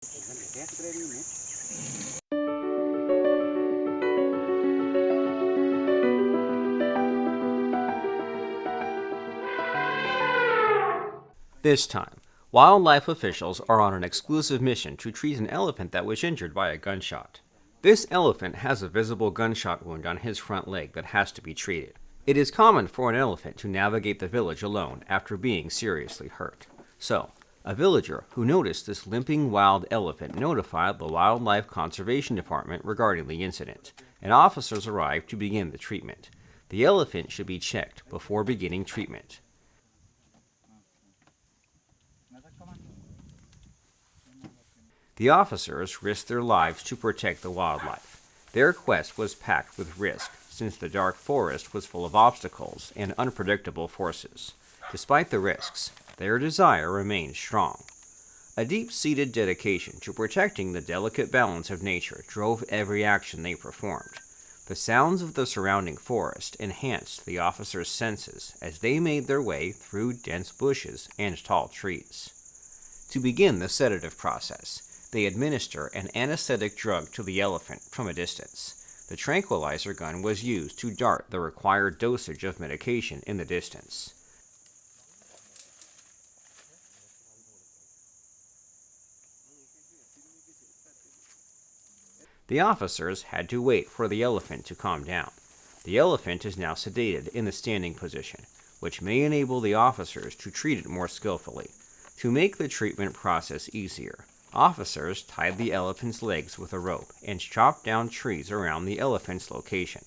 This time, wildlife officials are on an exclusive mission to treat an elephant that was injured by a gunshot. This elephant has a visible gunshot wound on his front leg that has to be treated. It is common for an elephant to navigate the village alone after being seriously hurt. So, a villager who noticed this limping wild elephant notified the Wildlife Conservation Department regarding the incident, and officers arrived to begin the treatment. The elephant should be checked before beginning treatment. The officers risked their lives to protect the wildlife. Their quest was packed with risk, since the dark forest was full of obstacles and unpredictable forces. Despite the risks, their desire remained strong. A deep-seated dedication to protecting the delicate balance of nature drove every action they performed. The sounds of the surrounding forest enhanced the officers' senses as they made their way through dense bushes and tall trees. To begin the sedative process, they administer an anesthetic drug to the elephant from a distance. The tranquilizer gun was used to dart the required dosage of medication in the distance. The officers had to wait for the elephant to calm down. The elephant is now sedated in the standing position, which may enable the officers to treat it more skillfully. To make the treatment process easier, officers tied the elephant's legs with a rope and chopped down trees around the elephant's location.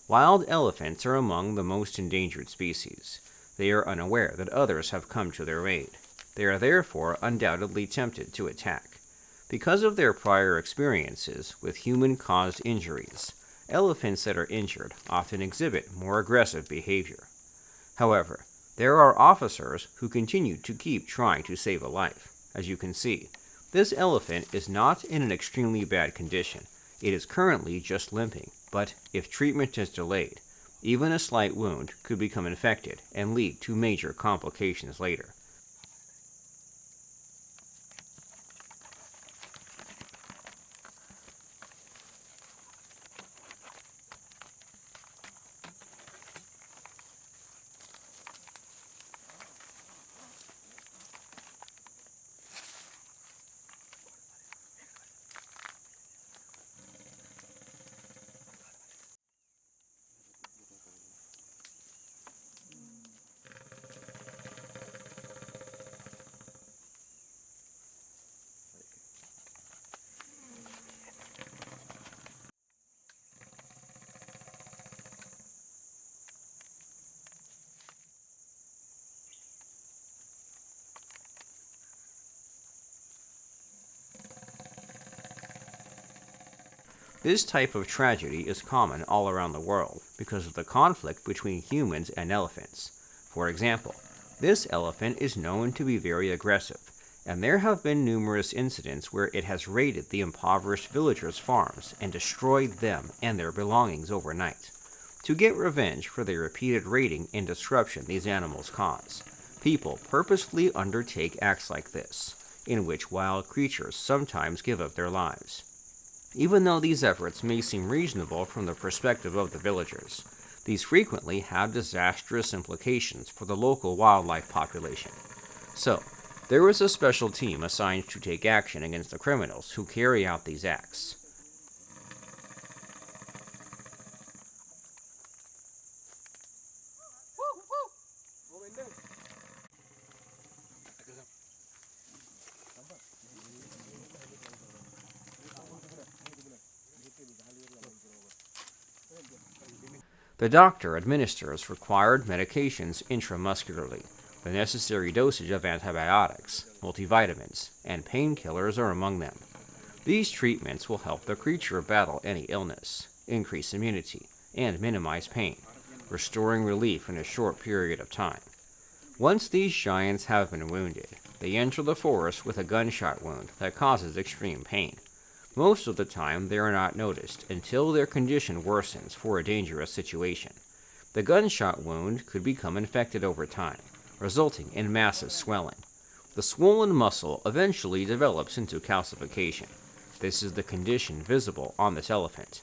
Wild elephants are among the most endangered species. They are unaware that others have come to their aid. They are therefore undoubtedly tempted to attack. Because of their prior experiences with human-caused injuries, elephants that are injured often exhibit more aggressive behavior. However, there are officers who continue to keep trying to save a life. As you can see, this elephant is not in an extremely bad condition. It is currently just limping, but if treatment is delayed, even a slight wound could become infected and lead to major complications later. This type of tragedy is common all around the world because of the conflict between humans and elephants. For example, this elephant is known to be very aggressive, and there have been numerous incidents where it has raided the impoverished villagers' farms and destroyed them and their belongings overnight. To get revenge for the repeated raiding and disruption these animals cause, people purposefully undertake acts like this, in which wild creatures sometimes give up their lives. Even though these efforts may seem reasonable from the perspective of the villagers, these frequently have disastrous implications for the local wildlife population. So, there was a special team assigned to take action against the criminals who carry out these acts. The doctor administers required medications intramuscularly. The necessary dosage of antibiotics, multivitamins, and painkillers are among them. These treatments will help the creature battle any illness, increase immunity, and minimize pain, restoring relief in a short period of time. Once these giants have been wounded, they enter the forest with a gunshot wound that causes extreme pain. Most of the time, they are not noticed until their condition worsens for a dangerous situation. The gunshot wound could become infected over time, resulting in massive swelling. The swollen muscle eventually develops into calcification. This is the condition visible on this elephant.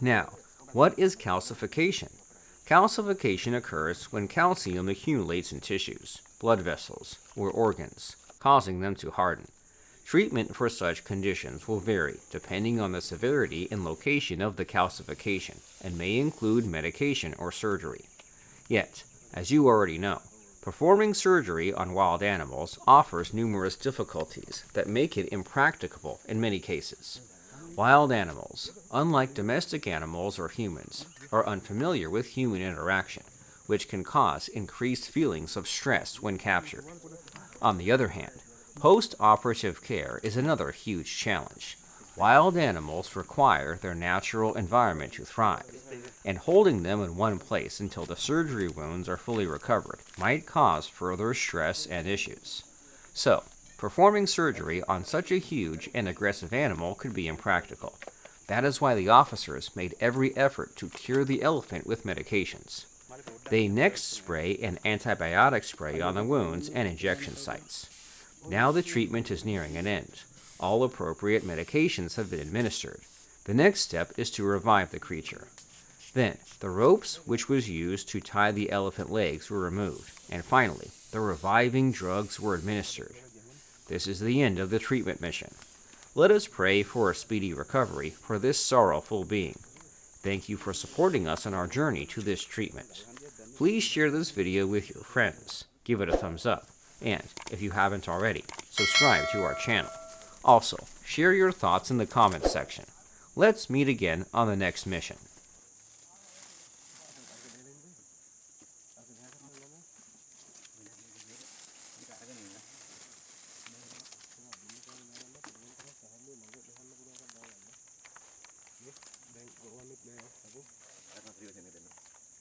Now, what is calcification? Calcification occurs when calcium accumulates in tissues, blood vessels, or organs, causing them to harden. Treatment for such conditions will vary depending on the severity and location of the calcification and may include medication or surgery. Yet, as you already know, performing surgery on wild animals offers numerous difficulties that make it impracticable in many cases. Wild animals, unlike domestic animals or humans, are unfamiliar with human interaction, which can cause increased feelings of stress when captured. On the other hand, post-operative care is another huge challenge. Wild animals require their natural environment to thrive, and holding them in one place until the surgery wounds are fully recovered might cause further stress and issues. So, performing surgery on such a huge and aggressive animal could be impractical. That is why the officers made every effort to cure the elephant with medications. They next spray an antibiotic spray on the wounds and injection sites. Now the treatment is nearing an end. All appropriate medications have been administered. The next step is to revive the creature. Then, the ropes which was used to tie the elephant legs were removed, and finally, the reviving drugs were administered. This is the end of the treatment mission. Let us pray for a speedy recovery for this sorrowful being. Thank you for supporting us on our journey to this treatment. Please share this video with your friends, give it a thumbs up, and, if you haven't already, subscribe to our channel. Also, share your thoughts in the comments section. Let's meet again on the next mission.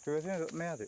Privacy में आते